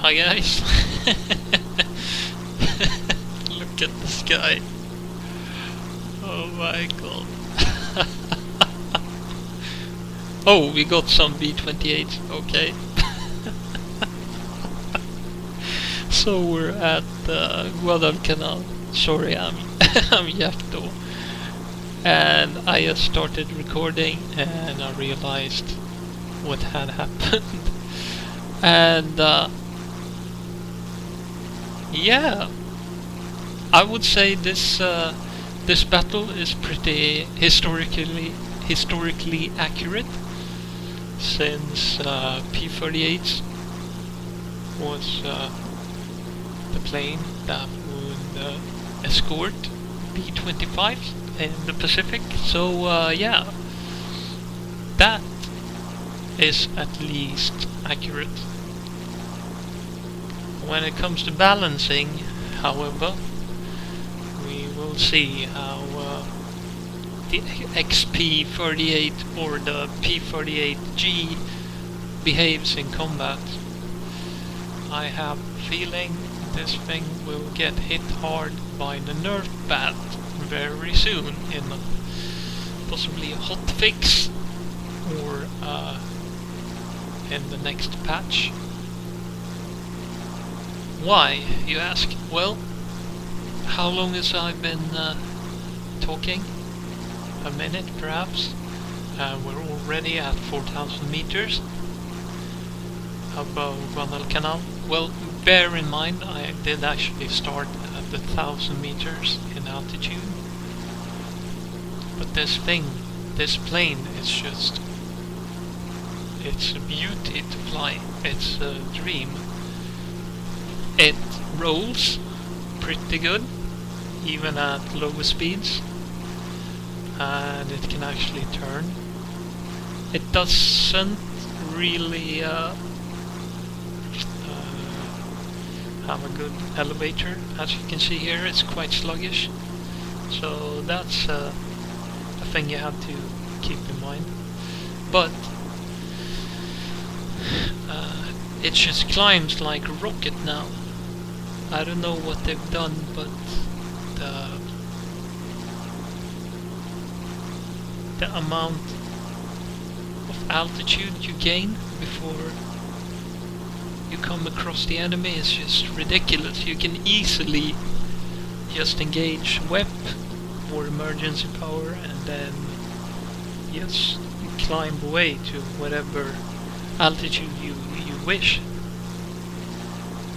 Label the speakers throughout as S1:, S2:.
S1: Hi guys. Look at the sky. Oh my god. Oh, we got some B-28s, okay. So we're at Guadalcanal. Sorry, I'm Yakto. And I just started recording and I realized what had happened. And yeah, I would say this this battle is pretty historically accurate, since P-38 was the plane that would escort B-25 in the Pacific. So yeah, that is at least accurate. When it comes to balancing, however, we will see how the XP-38 or the P-38G behaves in combat. I have a feeling this thing will get hit hard by the nerf bat very soon, in possibly a hot fix or in the next patch. Why, you ask? Well, how long has I been talking? A minute, perhaps? We're already at 4,000 meters above Guadalcanal. Well, bear in mind, I did actually start at 1,000 meters in altitude. But this plane is just... it's a beauty to fly. It's a dream. It rolls pretty good, even at lower speeds, and it can actually turn. It doesn't really have a good elevator. As you can see here, it's quite sluggish, so that's a thing you have to keep in mind. But it just climbs like a rocket now. I don't know what they've done, but the amount of altitude you gain before you come across the enemy is just ridiculous. You can easily just engage WEP or emergency power and then just climb away to whatever altitude you wish.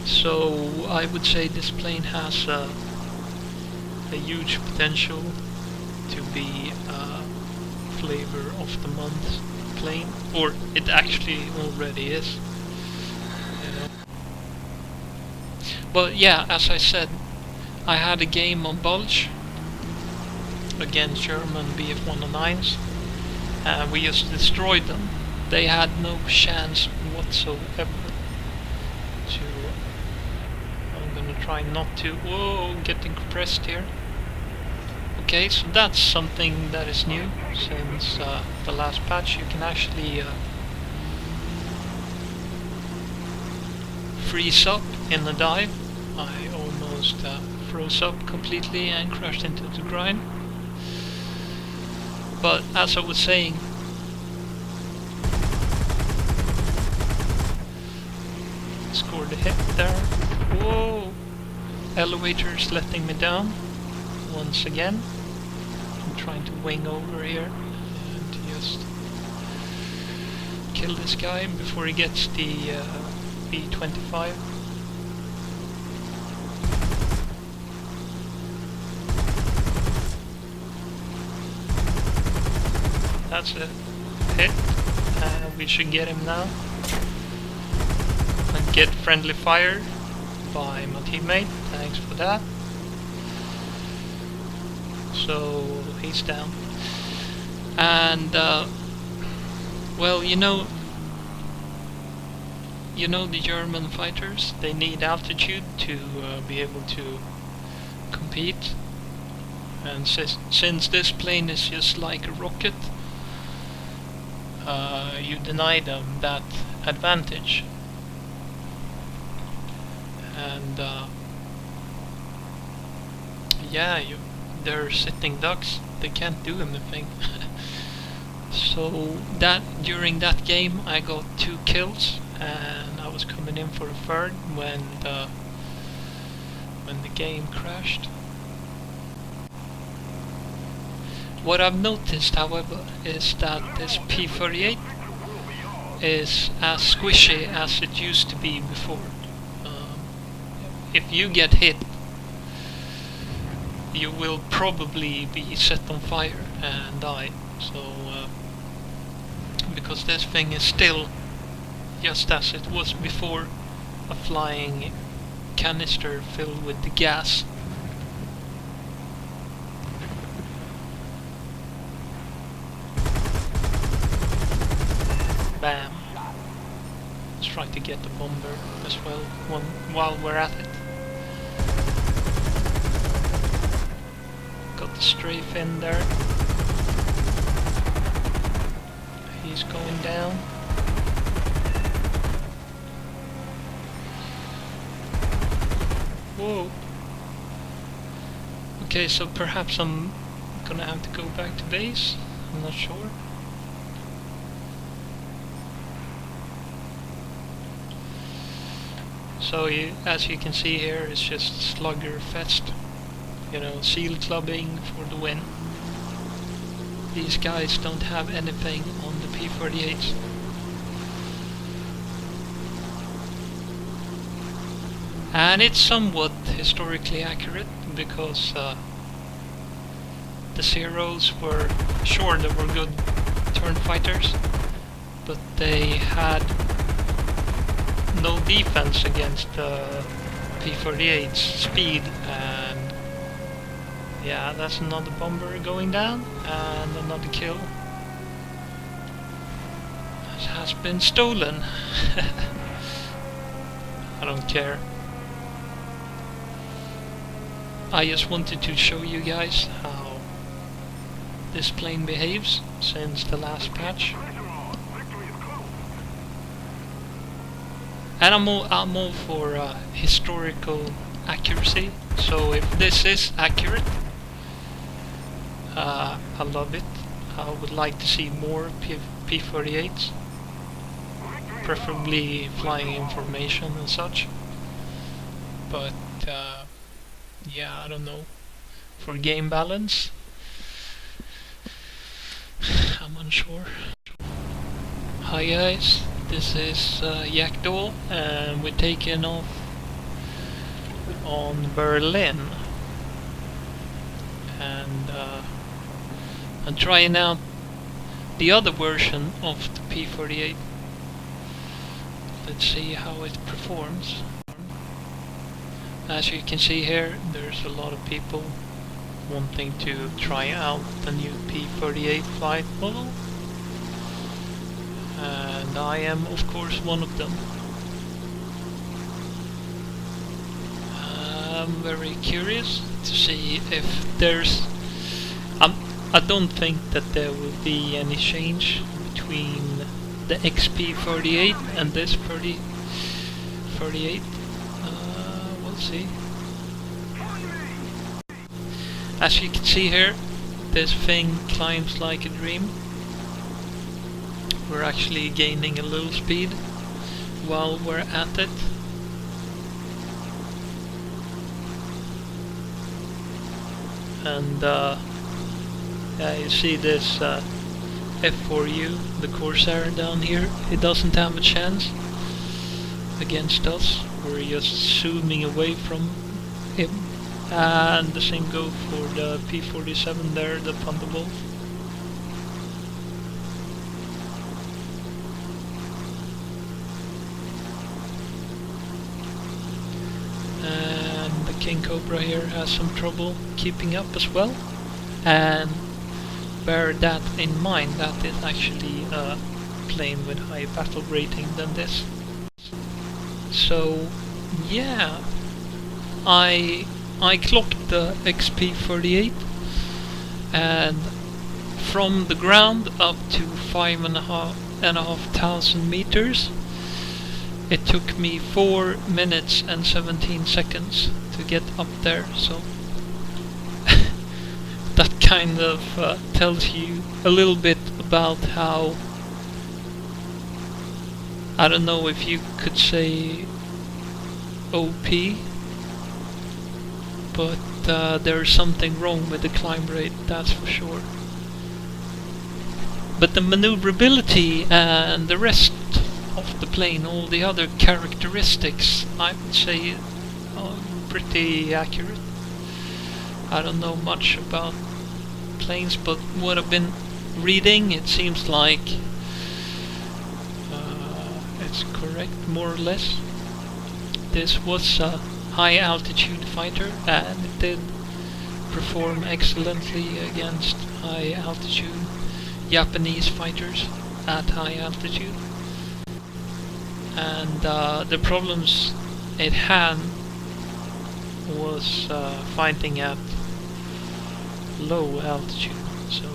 S1: So I would say this plane has a huge potential to be a flavor of the month plane, or it actually already is, you know. But yeah, as I said, I had a game on Bulge against German Bf-109s, and we just destroyed them. They had no chance whatsoever. I'm gonna try not to... whoa, getting compressed here. Okay, so that's something that is new since the last patch. You can actually freeze up in the dive. I almost froze up completely and crashed into the ground. But as I was saying, scored a hit there. Whoa! Elevator's letting me down once again. I'm trying to wing over here and just kill this guy before he gets the B-25. That's a hit, and we should get him now. And get friendly fire by my teammate, thanks for that. So he's down. And well, you know the German fighters, they need altitude to be able to compete. And since this plane is just like a rocket, you deny them that advantage. and yeah, they're sitting ducks. They can't do anything. So during that game I got 2 kills, and I was coming in for a third when the game crashed. What I've noticed, however, is that this P-38 is as squishy as it used to be before. If you get hit, you will probably be set on fire and die. So because this thing is still just as it was before, a flying canister filled with the gas. Bam. Let's try to get the bomber as well while we're at it. Got the strafe in there. He's going down. Whoa. Okay, so perhaps I'm gonna have to go back to base. I'm not sure. So as you can see here, it's just slugger fest. You know, seal clubbing for the win. These guys don't have anything on the P-38s. And it's somewhat historically accurate, because the Zeros were, sure, they were good turn fighters, but they had no defense against the P-38's speed, and yeah, that's another bomber going down, and another kill. It has been stolen. I don't care. I just wanted to show you guys how this plane behaves since the last patch. And I'm all for historical accuracy, so if this is accurate, I love it. I would like to see more P-38s, preferably flying in formation and such. But yeah, I don't know. For game balance, I'm unsure. Hi guys, this is Yakdol, and we're taking off on Berlin. And I'm trying out the other version of the P-38. Let's see how it performs. As you can see here, there's a lot of people wanting to try out the new P-38 flight model, and I am of course one of them. I'm very curious to see if there's... I don't think that there will be any change between the XP-38 and this 38. We'll see. As you can see here, this thing climbs like a dream. We're actually gaining a little speed while we're at it. And yeah, you see this F4U, the Corsair down here. It doesn't have a chance against us. We're just zooming away from him. And the same goes for the P-47 there, the Thunderbolt. And the King Cobra here has some trouble keeping up as well. And bear that in mind, that is actually a plane with higher battle rating than this. So yeah, I clocked the XP-38, and from the ground up to 5,500 meters, It took me 4 minutes and 17 seconds to get up there, so that kind of tells you a little bit about how, I don't know if you could say OP, but there's something wrong with the climb rate, that's for sure. But the maneuverability and the rest of the plane, all the other characteristics, I would say are pretty accurate. I don't know much about planes, but what I've been reading, it seems like it's correct, more or less. This was a high altitude fighter, and it did perform excellently against high altitude Japanese fighters at high altitude. And the problems it had was fighting at low altitude, so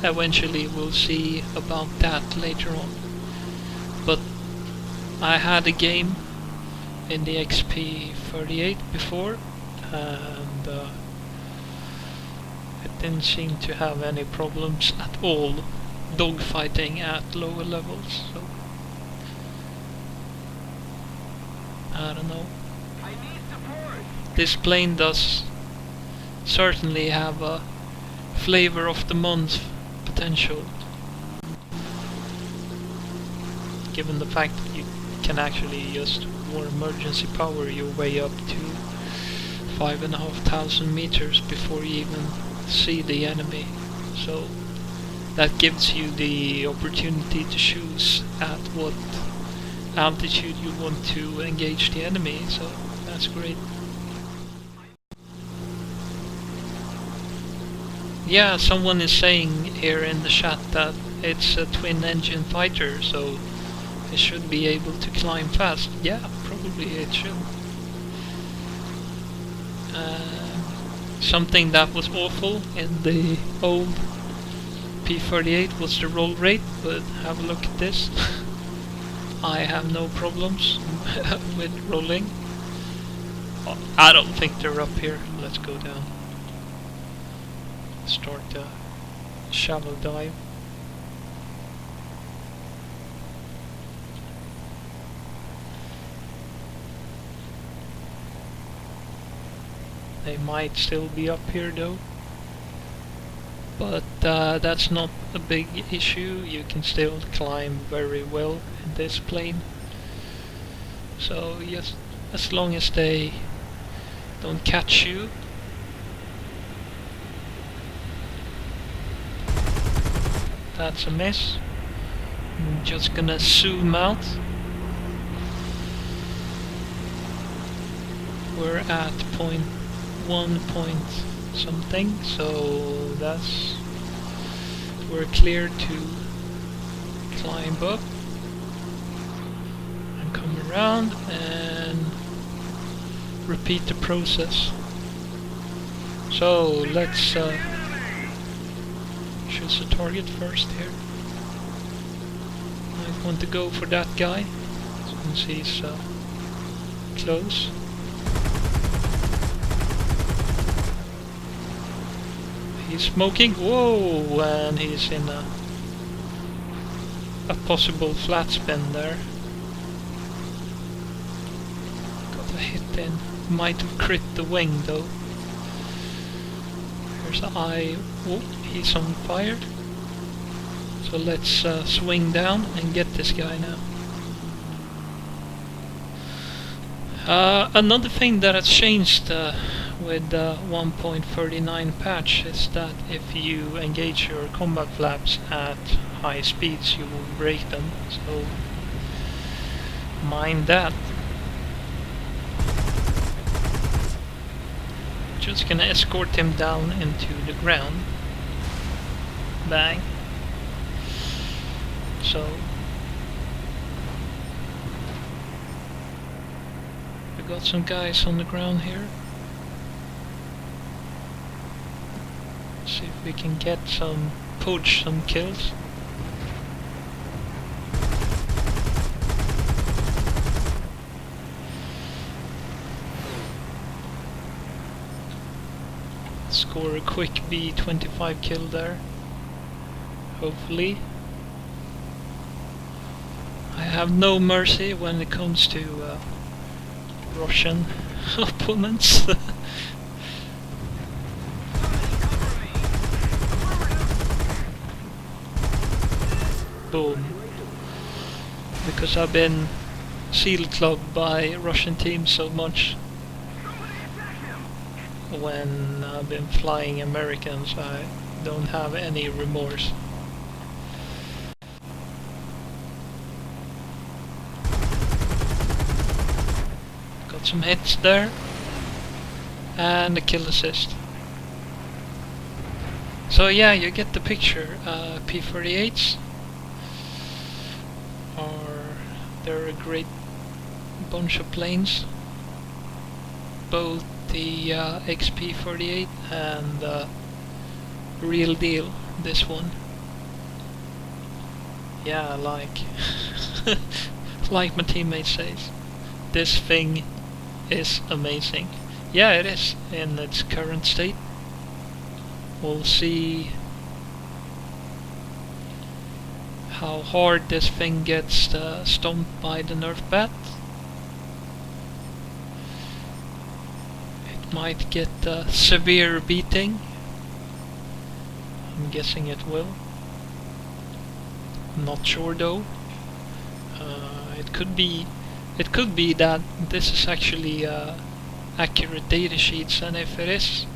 S1: eventually we'll see about that later on. But I had a game in the XP-38 before, and it didn't seem to have any problems at all dogfighting at lower levels, so I don't know. This plane does certainly have a flavor of the month potential, given the fact that you can actually just more emergency power your way up to 5,500 meters before you even see the enemy, so that gives you the opportunity to choose at what altitude you want to engage the enemy, so that's great. Yeah, someone is saying here in the chat that it's a twin engine fighter, so it should be able to climb fast. Yeah, probably it should. Something that was awful in the old P-38 was the roll rate, but have a look at this. I have no problems with rolling. I don't think they're up here. Let's go down. Start a shallow dive. They might still be up here though, but that's not a big issue. You can still climb very well in this plane, so yes, as long as they don't catch you. That's a miss. I'm just gonna zoom out. We're at point 1 point something, so we're clear to climb up and come around and repeat the process. So let's choose a target first here. I want to go for that guy since he's close. He's smoking. Whoa! And he's in a possible flat spin there. Got a hit in. Might have crit the wing though. Here's the eye. Oh, he's on fire. So let's swing down and get this guy now. Another thing that has changed with the 1.39 patch is that if you engage your combat flaps at high speeds you will break them, so mind that. Just gonna escort him down into the ground. Bang. So we got some guys on the ground here. See if we can get poach some kills. score a quick B-25 kill there. Hopefully. I have no mercy when it comes to Russian opponents. Boom. Because I've been seal clubbed by Russian teams so much when I've been flying Americans, I don't have any remorse. Got some hits there and a kill assist. So yeah, you get the picture. P-38s they're a great bunch of planes, both the XP-38 and real deal, this one. Yeah, like like my teammate says, this thing is amazing. Yeah, it is in its current state. We'll see how hard this thing gets stomped by the Nerf bat. It might get a severe beating. I'm guessing it will. Not sure though. It could be that this is actually accurate data sheets, and if it is,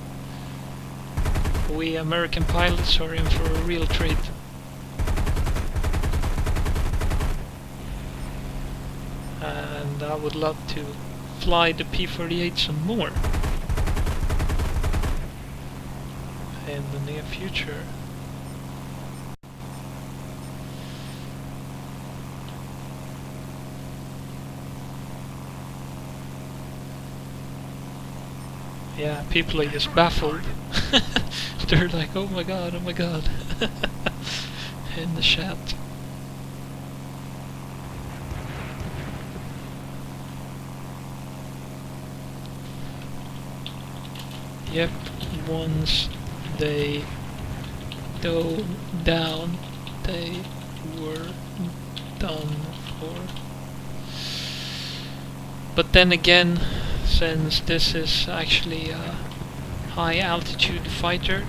S1: we American pilots are in for a real treat. And I would love to fly the P-38 some more in the near future. Yeah, people are just baffled. They're like, oh my god, in the chat. Yep, once they dove down, they were done for. But then again, since this is actually a high altitude fighter,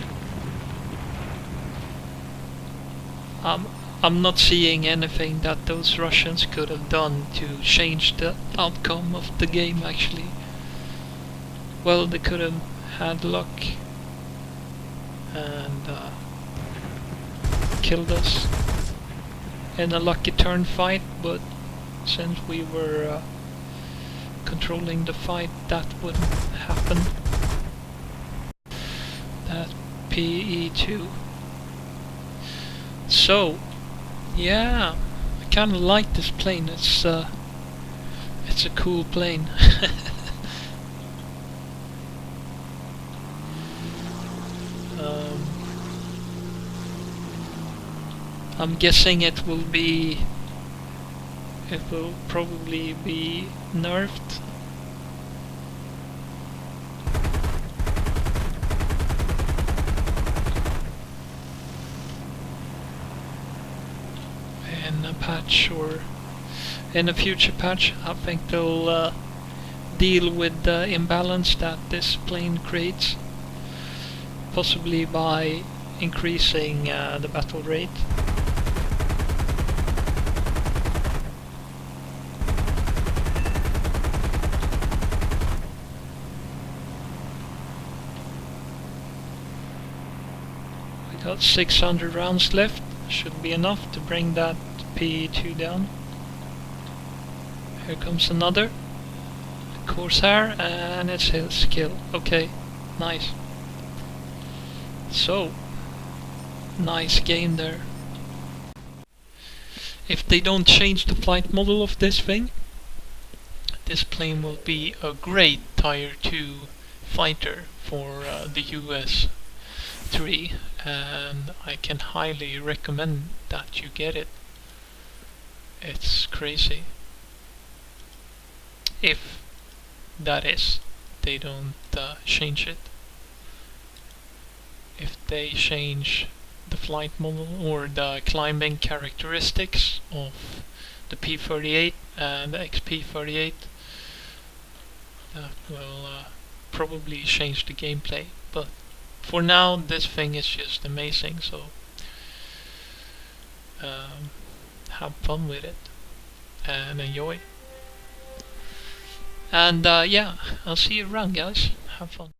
S1: I'm not seeing anything that those Russians could have done to change the outcome of the game actually. Well, they could have had luck and killed us in a lucky turn fight, but since we were controlling the fight, that wouldn't happen. That PE2. So yeah, I kinda like this plane. It's a cool plane. I'm guessing it will probably be nerfed. In a patch or in a future patch, I think they'll deal with the imbalance that this plane creates, possibly by increasing the battle rate. Got 600 rounds left, should be enough to bring that PE2 down. Here comes another Corsair, and it's his kill. Okay, nice. So, nice game there. If they don't change the flight model of this thing, this plane will be a great Tier 2 fighter for the US 3, and I can highly recommend that you get it. It's crazy. If that is, they don't change it. if they change the flight model or the climbing characteristics of the P-38 and the XP-38. That will probably change the gameplay, but for now this thing is just amazing, so have fun with it and enjoy. And yeah, I'll see you around, guys. Have fun.